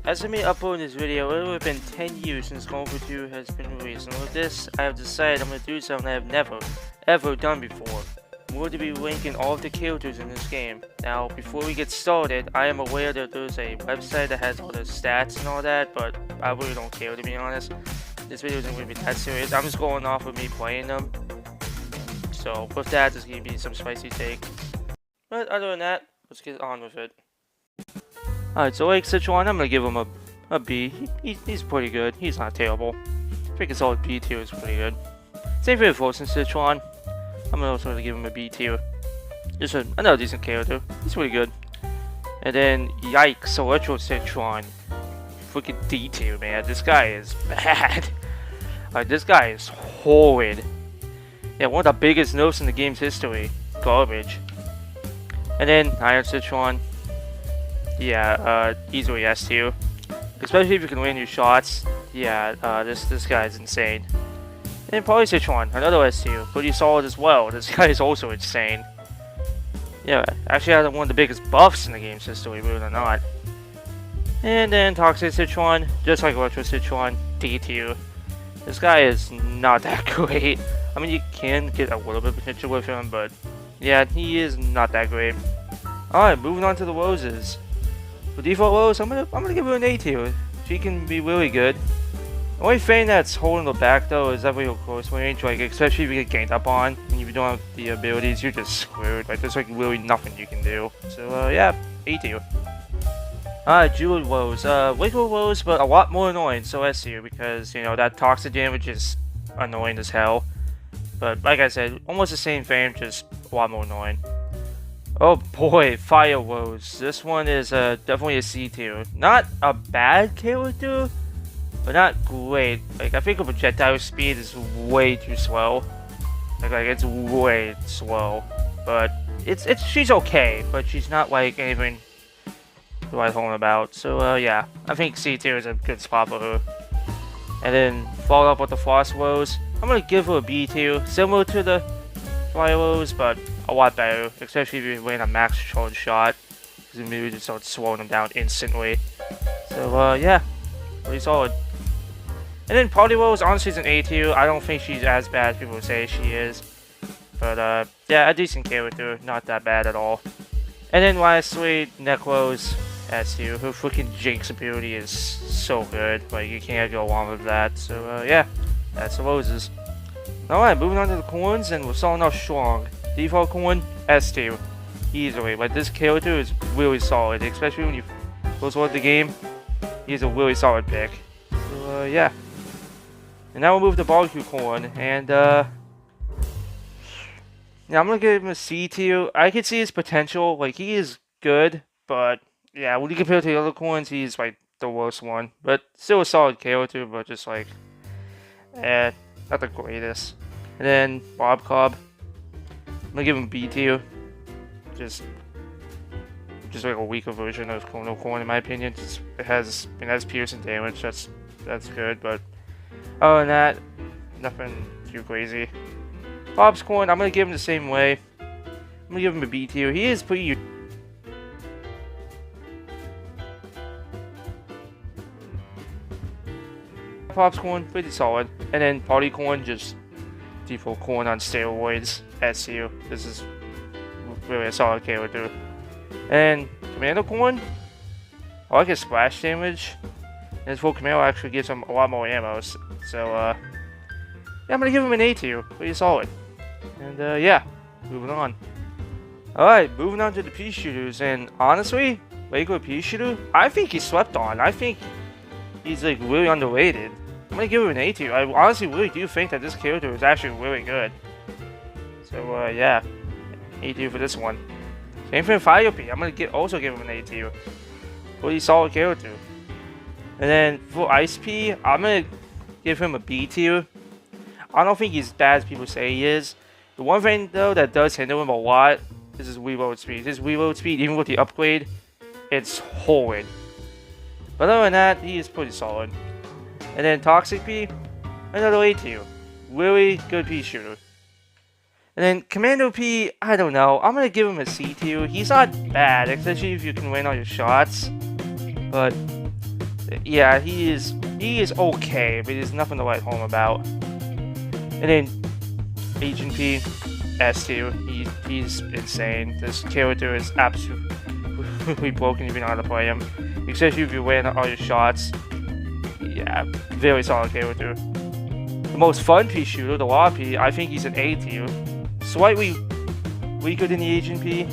As I made upload this video, it would have been 10 years since Call of Duty 2 has been released, and with this, I have decided I'm going to do something I have never, ever done before. I'm going to be linking all of the characters in this game. Now, before we get started, I am aware that there's a website that has all the stats and all that, but I really don't care, to be honest. This video isn't going to be that serious. I'm just going off of me playing them. So, with that, there's going to be some spicy take. But other than that, let's get on with it. Alright, so like Sichuan, I'm gonna give him a B. He's pretty good. He's not terrible. I think a solid B tier is pretty good. Same for the Fortune Sichuan. I'm also gonna give him a B tier. Just another decent character. He's pretty good. And then, yikes, Electro Sichuan. Freaking D tier, man. This guy is bad. Like, this guy is horrid. Yeah, one of the biggest nerfs in the game's history. Garbage. And then, Iron Sichuan. Yeah, easily S tier. Especially if you can win your shots. Yeah, this guy's insane. And probably Sichuan, another S tier, pretty solid as well. This guy is also insane. Yeah, actually has one of the biggest buffs in the game's history, believe it or not. And then Toxic Sichuan, just like Electro Sichuan, D tier. This guy is not that great. I mean, you can get a little bit of potential with him, but yeah, he is not that great. Alright, moving on to the Roses. For default Rose, I'm gonna give her an A tier. She can be really good. The only thing that's holding her back though is that real close range, like especially if you get ganked up on and you don't have the abilities, you're just screwed. Like there's like really nothing you can do. So yeah, A tier. Alright, Jewel Rose. Wiggle Rose, but a lot more annoying, so S tier, because you know that toxic damage is annoying as hell. But like I said, almost the same thing, just a lot more annoying. Oh boy, Fire Rose. This one is definitely a C tier. Not a bad character, but not great. Like I think her projectile speed is way too slow. Like it's way slow. But she's okay, but she's not like anything to write home about. So yeah, I think C tier is a good spot for her. And then follow up with the Frost Rose. I'm gonna give her a B tier, similar to the Fire Rose, but a lot better, especially if you're wearing a max charge shot, because it maybe just starts slowing them down instantly. So yeah, pretty solid. And then Party Rose, honestly, is an A tier. I don't think she's as bad as people say she is, but yeah, a decent character, not that bad at all. And then lastly, Neck Rose, S tier. Her freaking Jinx ability is so good, like you can't go wrong with that. So yeah, that's the Roses. Alright, moving on to the Corns, and we're starting off strong. Default Corn, S tier. Easily. Like, this character is really solid, especially when you first load the game. He's a really solid pick. So, yeah. And now we'll move to Barbecue Corn, and, yeah, I'm gonna give him a C tier. I can see his potential. Like, he is good, but, yeah, when you compare to the other Corns, he's, like, the worst one. But, still a solid character, but just, like, not the greatest. And then, Bob Cobb. I'm gonna give him B tier. Just like a weaker version of Colonel Corn in my opinion. It has piercing damage, that's good, but other than that, nothing too crazy. Bob's Corn, I'm gonna give him the same way. I'm gonna give him a B tier. He is pretty Pop's Corn, pretty solid. And then Party Corn, just default Corn on steroids. S tier. This is really a solid character. And Commando Corn, I like his splash damage. And his full commando actually gives him a lot more ammo. So yeah, I'm gonna give him an A tier. Pretty solid. And yeah, moving on. Alright, moving on to the pea shooters. And honestly, regular pea shooter, I think he's slept on. I think he's like really underrated. I'm gonna give him an A tier. I honestly really do think that this character is actually really good. So yeah, A tier for this one. Same for Fire P. I'm gonna also give him an A tier. Pretty solid character. And then for Ice P, I'm gonna give him a B tier. I don't think he's as bad as people say he is. The one thing though that does hinder him a lot is his reload speed. His reload speed, even with the upgrade, it's horrid. But other than that, he is pretty solid. And then Toxic P, another A tier. Really good P shooter. And then Commando P, I don't know. I'm gonna give him a C tier. He's not bad, especially if you can win all your shots. But yeah, he is okay, but there's nothing to write home about. And then Agent P, S tier. He's insane. This character is absolutely broken if you know how to play him, especially if you're weighing all your shots. Yeah, very solid character. The most fun P shooter, the Law P, I think he's an A tier. Slightly weaker than the Agent P,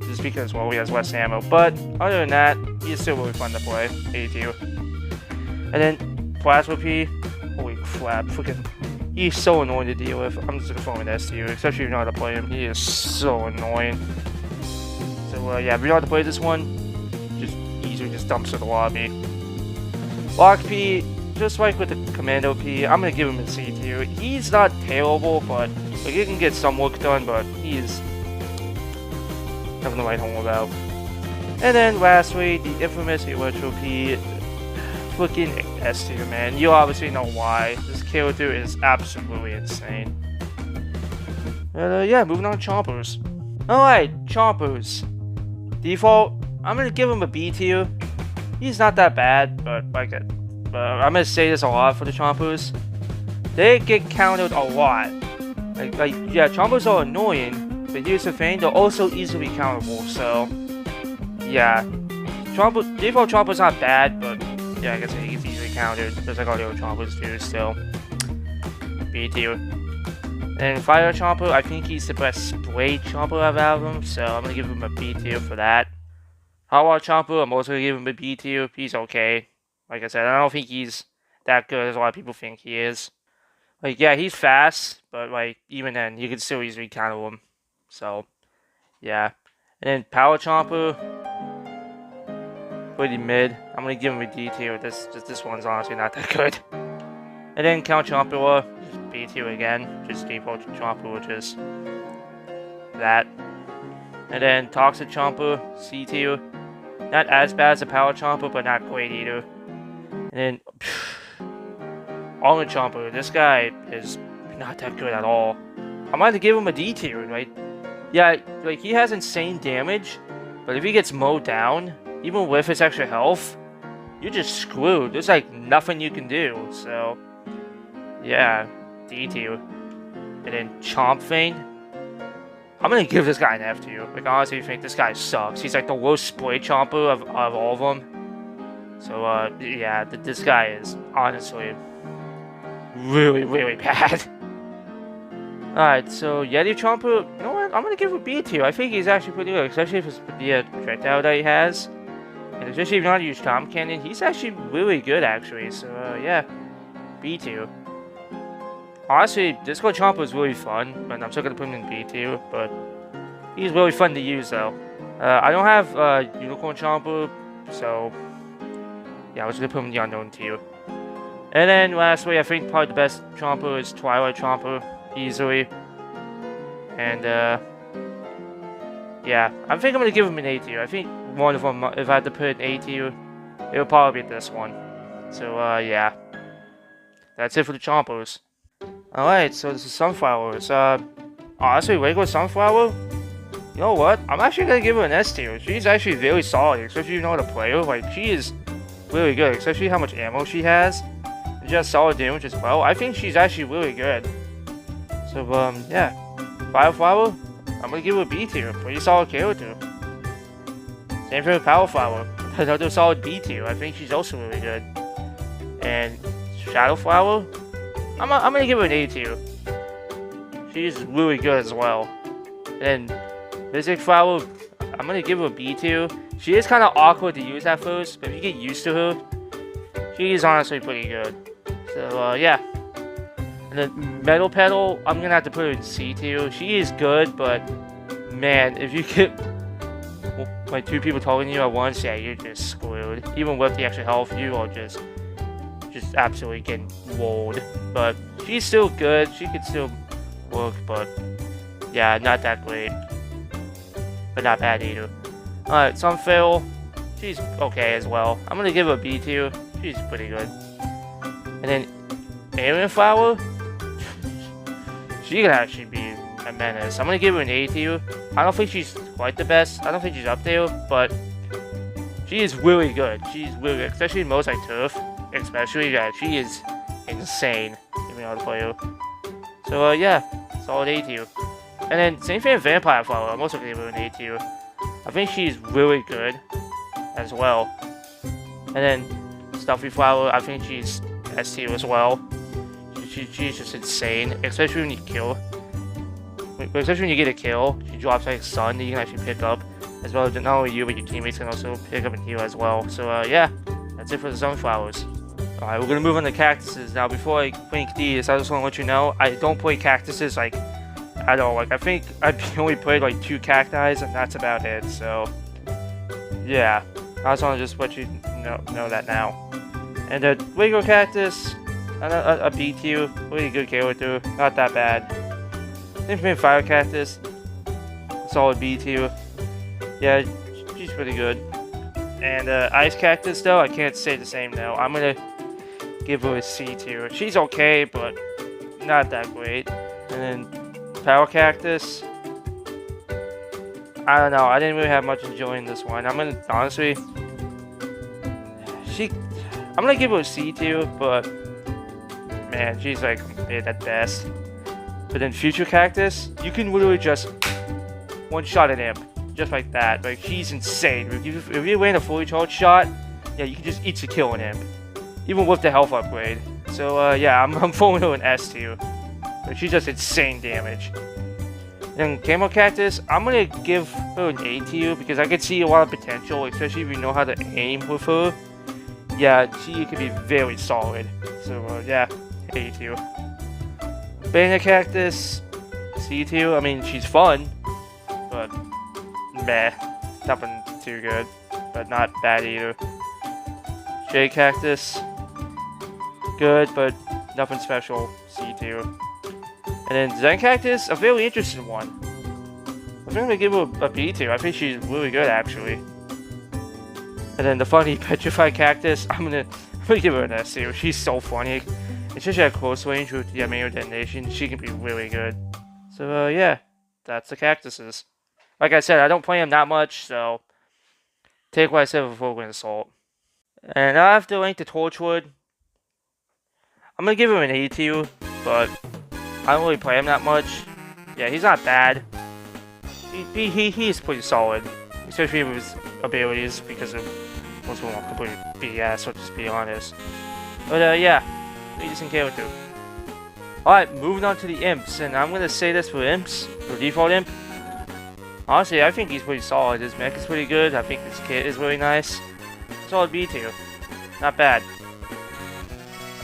just because, well, he has less ammo. But other than that, he's still really fun to play. A tier. And then Plasma P, holy crap, freaking, he's so annoying to deal with. I'm just gonna throw him in S tier, especially if you know how to play him. He is so annoying. So yeah, if you know how to play this one, just easily just dumps to the lobby. Lock P, just like with the Commando P, I'm gonna give him a C tier. He's not terrible, but like, he can get some work done, but he's nothing to write home about. And then lastly, the infamous Electro P, freaking S tier, man. You obviously know why. This character is absolutely insane. And yeah, moving on to Chompers. Alright, Chompers. Default, I'm gonna give him a B tier. He's not that bad, but like I'm gonna say this a lot for the Chompers. They get countered a lot. Like yeah, Chompers are annoying, but here's the thing, they're also easily countable, so yeah. Default Chomper's not bad, but yeah, I guess he's easily countered, just like all the other Chompers do, still. B tier. And Fire Chomper, I think he's the best spray Chomper out of them, so I'm gonna give him a B tier for that. Hot Water Chomper, I'm also gonna give him a B tier. He's okay. Like I said, I don't think he's that good as a lot of people think he is. Like, yeah, he's fast, but like, even then, you can still easily counter him. So, yeah. And then Power Chomper, pretty mid. I'm gonna give him a D tier. This one's honestly not that good. And then Count Chomper, just B tier again. Just default Chomper, which is that. And then Toxic Chomper, C tier. Not as bad as a Power Chomper, but not great either. And then Armor Chomper, this guy is not that good at all. I'm going to give him a D tier, right? Yeah, like, he has insane damage, but if he gets mowed down, even with his extra health, you're just screwed. There's like nothing you can do, so yeah, D tier. And then Chomp Fiend, I'm gonna give this guy an F tier. Like, honestly, I think this guy sucks. He's like the worst spray Chomper of all of them. So yeah, this guy is honestly really, really bad. Alright, so Yeti Chomper, you know what? I'm gonna give him a B tier. I think he's actually pretty good, especially if it's the projectile that he has. And especially if you know how to use Tom Cannon, he's actually really good, actually. So yeah, B tier. Honestly, Disco Chomper is really fun, but I'm still gonna put him in B tier. But he's really fun to use, though. I don't have Unicorn Chomper, so yeah, I was gonna put him in the unknown tier. And then lastly, I think probably the best Chomper is Twilight Chomper, easily. And yeah, I think I'm gonna give him an A tier. I think one of them, if I had to put an A tier, it would probably be this one. So yeah, that's it for the Chompers. Alright, so this is Sunflowers. Honestly, regular Sunflower, you know what? I'm actually gonna give her an S tier. She's actually very solid, especially if you know how to play her. Like, she is really good, especially how much ammo she has. She has solid damage as well. I think she's actually really good. So, yeah. Fireflower, I'm gonna give her a B tier. Pretty solid character. Same for Power Flower. Another solid B tier. I think she's also really good. And Shadow Flower, I'm gonna give her an A tier. She's really good as well. And Mystic Flower, I'm gonna give her a B tier. She is kind of awkward to use at first, but if you get used to her, she is honestly pretty good. So, yeah. And then Metal Petal, I'm gonna have to put her in C tier. She is good, but man, if you get like two people talking to you at once, yeah, you're just screwed. Even with the extra health, you are just absolutely getting rolled. But she's still good. She could still work, but yeah, not that great. But not bad either. Alright, Sunfail, she's okay as well. I'm gonna give her a B tier. She's pretty good. And then Alien Flower, she could actually be a menace. I'm gonna give her an A tier. I don't think she's quite the best. I don't think she's up there, but She is really good. She's really good, especially in modes like Turf. Especially, yeah, she is insane. Giving out the player. So, yeah, solid A tier. And then, same thing with Vampire Flower. I'm also giving her an A tier. I think she's really good as well. And then, Stuffy Flower, I think she's S tier as well. She's just insane, especially when you kill. Especially when you get a kill, she drops like Sun that you can actually pick up. As well as not only you, but your teammates can also pick up and heal as well. So, yeah, that's it for the Sunflowers. Alright, we're gonna move on to Cactuses. Now, before I link these, I just want to let you know, I don't play Cactuses, like, at all. Like, I think I've only played, like, 2 Cacti, and that's about it. So, yeah, I just want to just let you know that now. And the Lego Cactus, a B tier, really good character, not that bad. Infinite Fire Cactus, solid B tier. Yeah, she's pretty good. And Ice Cactus, though, I can't say the same though. I'm gonna give her a C tier. She's okay, but not that great. And then Power Cactus, I don't know. I didn't really have much enjoying this one. I'm gonna honestly, I'm gonna give her a C tier, but man, she's like mid at best. But then Future Cactus, you can literally just one-shot an imp. Just like that. Like, she's insane. If you land a fully charged shot, yeah, you can just eat to kill an imp. Even with the health upgrade. So, yeah, I'm throwing her an S tier. But she's just insane damage. Then Camo Cactus, I'm gonna give her an A tier because I can see a lot of potential, especially if you know how to aim with her. Yeah, she could be very solid. So, yeah, A tier. Banana Cactus, C tier. I mean, she's fun, but meh, nothing too good, but not bad either. J Cactus, good, but nothing special, C tier. And then Zen Cactus, a very interesting one. I think I'm gonna give her a B tier. I think she's really good, actually. And then the funny Petrified Cactus, I'm gonna give her an S tier. She's so funny. Especially at close range with the manual detonation, she can be really good. So, yeah, that's the Cactuses. Like I said, I don't play them that much, so take what I said with a grain of salt. And I have to link the Torchwood. I'm gonna give him an A tier, but I don't really play him that much. Yeah, he's not bad. He's pretty solid, especially with his abilities, because of most of them are complete BS, let's just be honest. But, yeah. Decent character. Alright, moving on to the imps, and I'm gonna say this for imps, for default imp. Honestly, I think he's pretty solid. His mech is pretty good. I think his kit is really nice. Solid B tier. Not bad.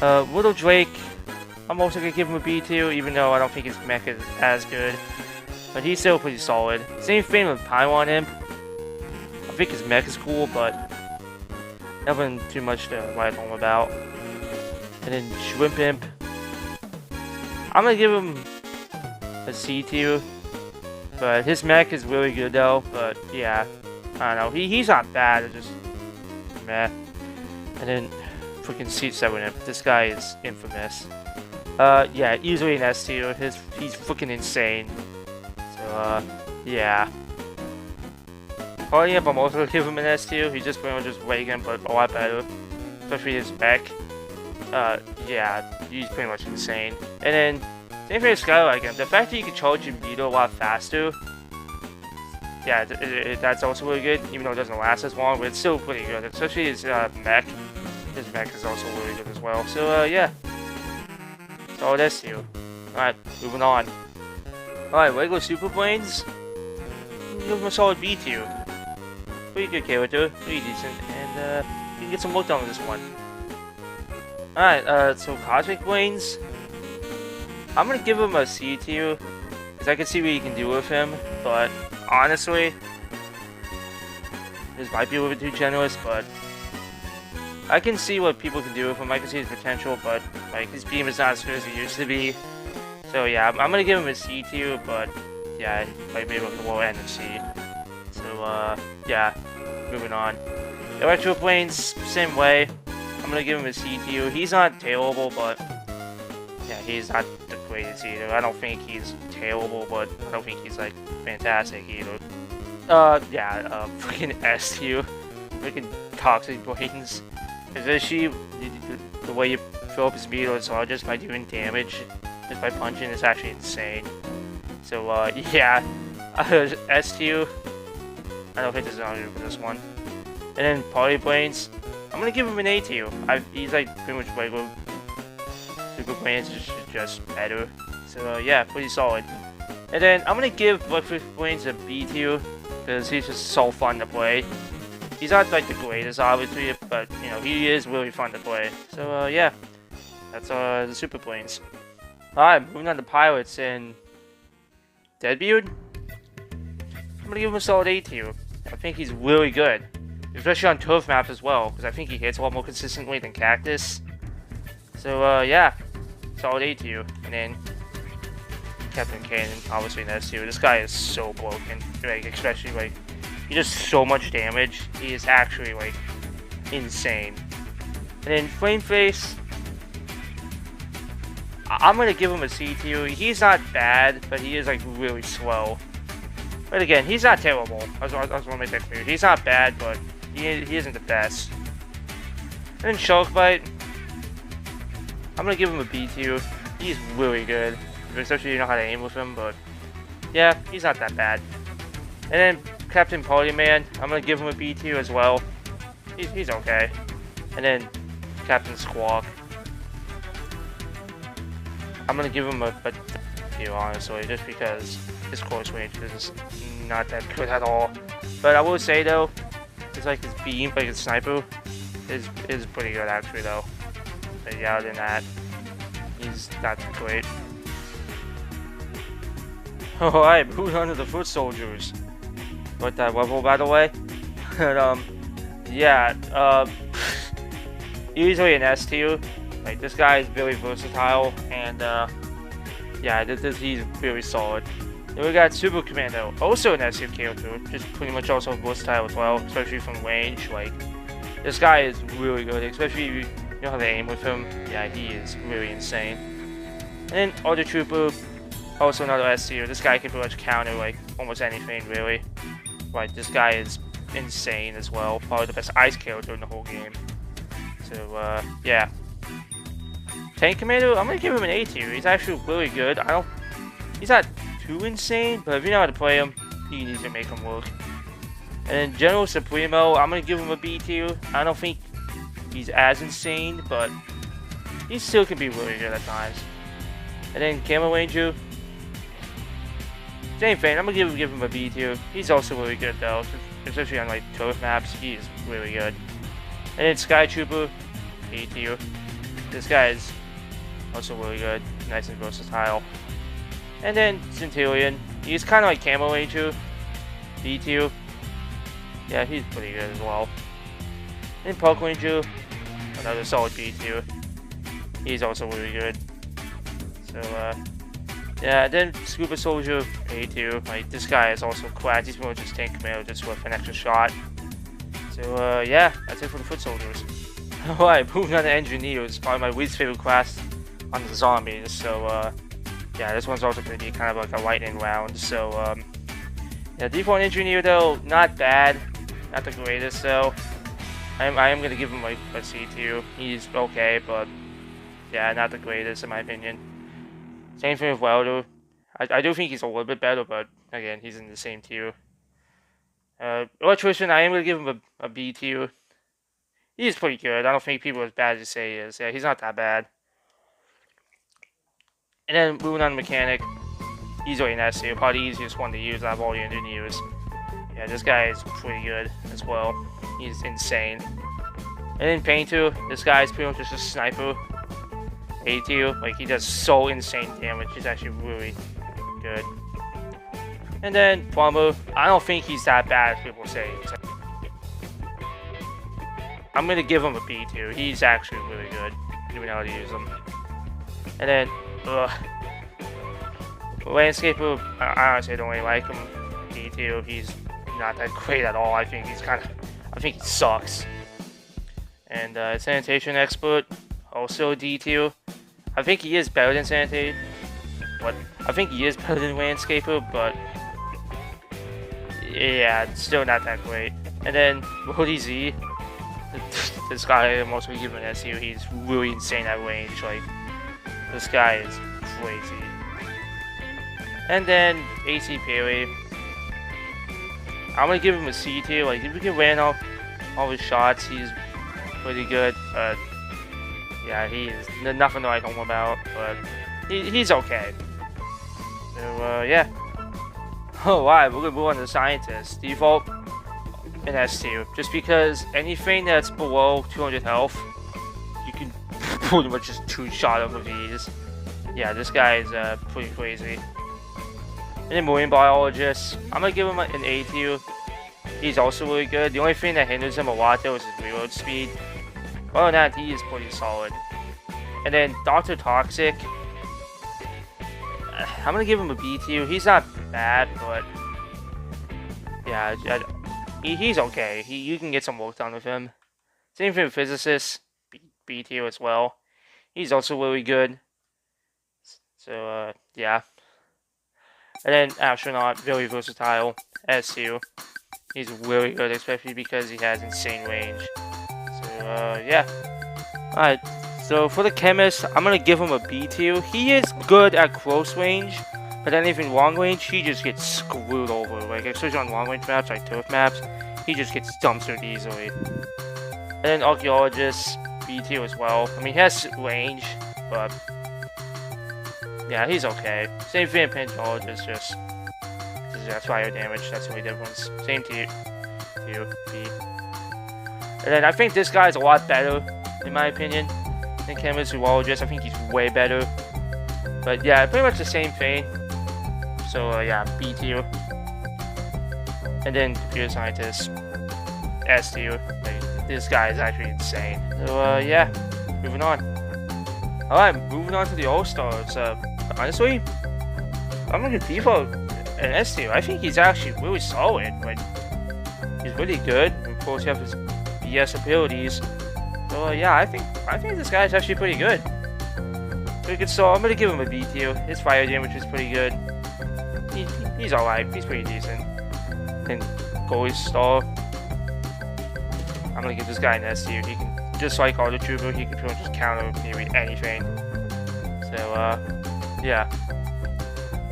Little Drake, I'm also gonna give him a B tier, even though I don't think his mech is as good. But he's still pretty solid. Same thing with Pylon Imp. I think his mech is cool, but nothing too much to write home about. And then Shrimp Imp, I'm gonna give him a C tier, but his mech is really good though. But yeah, I don't know, he's not bad, it's just meh. And then freaking C7 Imp, this guy is infamous. Yeah, easily an S tier. He's freaking insane. So yeah. Party Imp, I'm also gonna give him an S tier. He's just pretty much just Reagan, but a lot better, especially his mech. Yeah, he's pretty much insane. And then, same thing with Skylark Imp. The fact that you can charge your meter a lot faster, yeah, that's also really good, even though it doesn't last as long, but it's still pretty good, especially his mech. His mech is also really good as well. So, yeah. Solid S tier. Alright, moving on. Alright, Lego Super Planes. Give him a solid B tier. Pretty good character, pretty decent, and you can get some work done with this one. Alright, so Cosmic Planes, I'm gonna give him a C tier, because I can see what you can do with him, but honestly, this might be a little bit too generous, but I can see what people can do with him. I can see his potential, but like his beam is not as good as it used to be. So yeah, I'm gonna give him a C tier, but yeah, like maybe with the low end of C. So yeah, moving on. Electro Planes, same way. I'm gonna give him a C tier. He's not terrible, but yeah, he's not the greatest either. I don't think he's terrible, but I don't think he's like fantastic either. Yeah, freaking S tier. freaking toxic brains. Especially the way you fill up his speed or so just by doing damage, just by punching, is actually insane. So yeah, S2. I don't think there's an honor for this one. And then Party Brains, I'm gonna give him an A tier. He's like pretty much regular. Super Brains is just better. So yeah, pretty solid. And then I'm gonna give Breakfast Brains a B tier because he's just so fun to play. He's not like the greatest, obviously, but you know he is really fun to play. So yeah, that's the Super Brains. Alright, moving on to Pilots and Deadbeard. I'm gonna give him a solid A tier. I think he's really good, especially on turf maps as well, because I think he hits a lot more consistently than Cactus. So yeah, solid A tier. And then Captain Cannon, obviously an S tier. This guy is so broken, like especially like he does so much damage. He is actually like insane. And then Flame Face, I'm gonna give him a C tier. He's not bad, but he is like really slow. But again, he's not terrible. I just want to make that clear. He's not bad, but he isn't the best. And then Shark Bite, I'm gonna give him a B tier. He's really good, especially if you know how to aim with him. But yeah, he's not that bad. And then Captain Party Man, I'm gonna give him a B tier as well. He's okay. And then Captain Squawk, I'm gonna give him a tier, honestly, just because his close range is not that good at all. But I will say though, it's like his beam, like his sniper, is pretty good actually though. But yeah, other than that, he's not that great. Alright, moving on to the Foot Soldiers. What that level, by the way? But yeah, usually an S tier. Like this guy is very versatile, and yeah, he's really solid. Then we got Super Commando, also an S tier character, just pretty much also versatile as well, especially from range. Like this guy is really good, especially if you know how to aim with him. Yeah, he is really insane. And then Auto Trooper, also another S tier. This guy can pretty much counter like almost anything really. Like this guy is insane as well, probably the best ice character in the whole game. So yeah. Tank Commando, I'm gonna give him an A tier. He's actually really good. He's not too insane, but if you know how to play him, you can easily make him work. And then General Supremo, I'm gonna give him a B tier. I don't think he's as insane, but he still can be really good at times. And then Camo Ranger, same thing. I'm gonna give him a B tier. He's also really good though, especially on like turf maps. He is really good. And then Sky Trooper, A tier. This guy is also really good, nice and versatile. And then Centurion, he's kind of like Camo Ranger, B tier. Yeah, he's pretty good as well. And Park Ranger, another solid B tier. He's also really good. So yeah, then Scuba Soldier, A tier. Like this guy is also class. He's more just Tank Commando just with an extra shot. So yeah, that's it for the Foot Soldiers. Alright, moving on to Engineers, probably my least favorite class on the zombies. So yeah, this one's also going to be kind of like a lightning round. So yeah, default Engineer though, not bad, not the greatest though. I am going to give him like a C tier. He's okay, but yeah, not the greatest in my opinion. Same thing with Welder. I do think he's a little bit better, but again, he's in the same tier. Electrician, I am going to give him a B tier. He's pretty good. I don't think people are as bad as they say he is. Yeah, he's not that bad. And then moving on to Mechanic, he's really nice tier. Probably the easiest one to use out of all the engineers. Yeah, this guy is pretty good as well. He's insane. And then Painter, this guy is pretty much just a sniper. A tier, like he does so insane damage. He's actually really good. And then Plumber, I don't think he's that bad as people say. I'm gonna give him a B tier. He's actually really good. You know how to use him. And then, Landscaper, I honestly don't really like him. D tier. He's not that great at all. I think he sucks. And Sanitation Expert, also D tier. I think he is better than Sanitation. I think he is better than Landscaper, but yeah, it's still not that great. And then Brody Z, this guy I'm also giving an SU. He's really insane at range. Like, this guy is crazy. And then AC Perry, I'm gonna give him a C tier. Like, if we can ran off all his shots, he's pretty good. But yeah, he is nothing to write home about. But he's okay. So yeah. Alright, we're gonna move on to Scientist. Default an S tier. Just because anything that's below 200 health, you can pretty much just two-shot him with ease. Yeah, this guy is pretty crazy. And then Marine Biologist, I'm gonna give him an A tier. He's also really good. The only thing that hinders him a lot though is his reload speed. Other than that, he is pretty solid. And then Dr. Toxic, I'm gonna give him a B tier. He's not bad, but yeah, he's okay. You can get some work done with him. Same thing with Physicist, B tier as well. He's also really good. So yeah. And then Astronaut, very versatile, S tier. He's really good, especially because he has insane range. So yeah. Alright. So for the Chemist, I'm gonna give him a B tier. He is good at close range, but anything long range, he just gets screwed over. Like, especially on long range maps, like turf maps, he just gets dumpstered easily. And then Archaeologist, B tier as well. I mean, he has range, but yeah, he's okay. Same thing, Paleontologist, just fire damage. That's the only difference. Same tier, B. And then I think this guy is a lot better, in my opinion, than Chemist Zoologist. I think he's way better. But yeah, pretty much the same thing. So yeah, B tier. And then Computer Scientist, S tier. Like, this guy is actually insane. So yeah, moving on. Alright, moving on to the All-Stars. Honestly, I'm gonna default an S tier. I think he's actually really solid. Like, he's really good. Of course, you have his BS abilities. So yeah, I think this guy's actually pretty good. Pretty good. So I'm gonna give him a B tier. His fire damage is pretty good. He's alright. He's pretty decent. And Goalie Star, I'm gonna give this guy an S tier. He can, just like all the Trooper, he can pretty much just counter maybe anything. So yeah.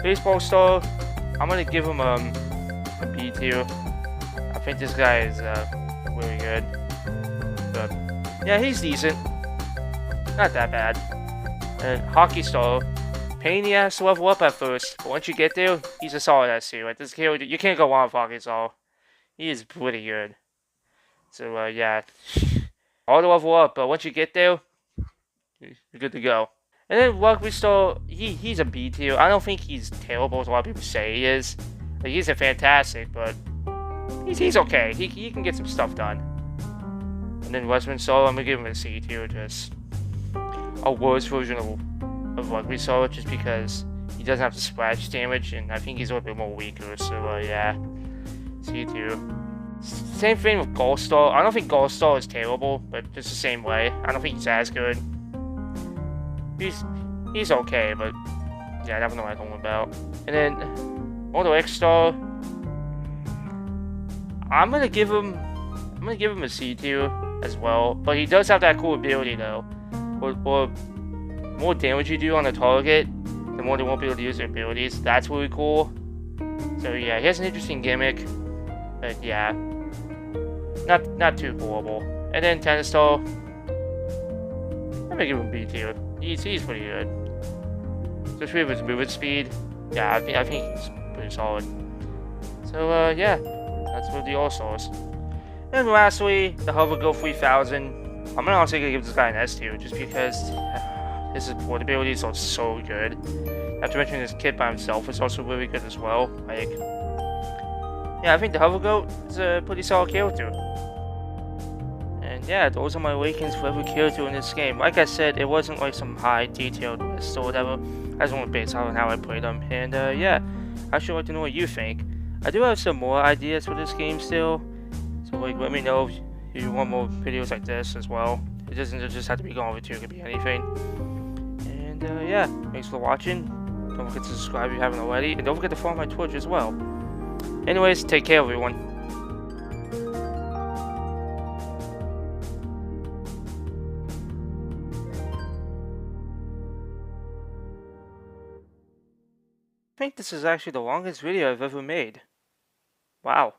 Baseball Star, I'm gonna give him a B tier. I think this guy is really good. But yeah, he's decent. Not that bad. And Hockey Star, pain in the ass to level up at first, but once you get there, he's a solid S tier. Like, this character, you can't go wrong with Hockey Star. He is pretty good. So yeah, hard to level up, but once you get there, you're good to go. And then Rugby Star, he's a B tier. I don't think he's terrible as a lot of people say he is. Like, he's a fantastic, but he's okay. He can get some stuff done. And then Westman Star, I'm gonna give him a C tier. Just a worse version of Rugby Star, just because he doesn't have the splash damage, and I think he's a little bit more weaker. So yeah, C tier. Same thing with Gold Star. I don't think Gold Star is terrible, but just the same way. I don't think he's as good. He's okay, but yeah, I don't know what I'm talking about. And then Moto X Star, I'm gonna give him a C tier as well. But he does have that cool ability though. Or more damage you do on the target, the more they won't be able to use their abilities. That's really cool. So yeah, he has an interesting gimmick. But yeah, not too horrible. And then Tennis Star, I'm gonna give him B tier. He's pretty good. Especially with his movement speed. Yeah, I think he's pretty solid. So yeah, that's for the All-Stars. And lastly, the Hovergirl 3000. I'm gonna also give this guy an S tier, just because his support abilities are so good. Not to mention his kit by himself is also really good as well. Like, yeah, I think the Hovergirl is a pretty solid character. And yeah, those are my rankings for every character in this game. Like I said, it wasn't like some high detailed list or whatever. I just want to base on how I played them. And yeah, I should like to know what you think. I do have some more ideas for this game still. So like, let me know if you want more videos like this as well. It doesn't just have to be Gone over 2, it could be anything. And yeah, thanks for watching. Don't forget to subscribe if you haven't already. And don't forget to follow my Twitch as well. Anyways, take care everyone. think this is actually the longest video I've ever made. Wow.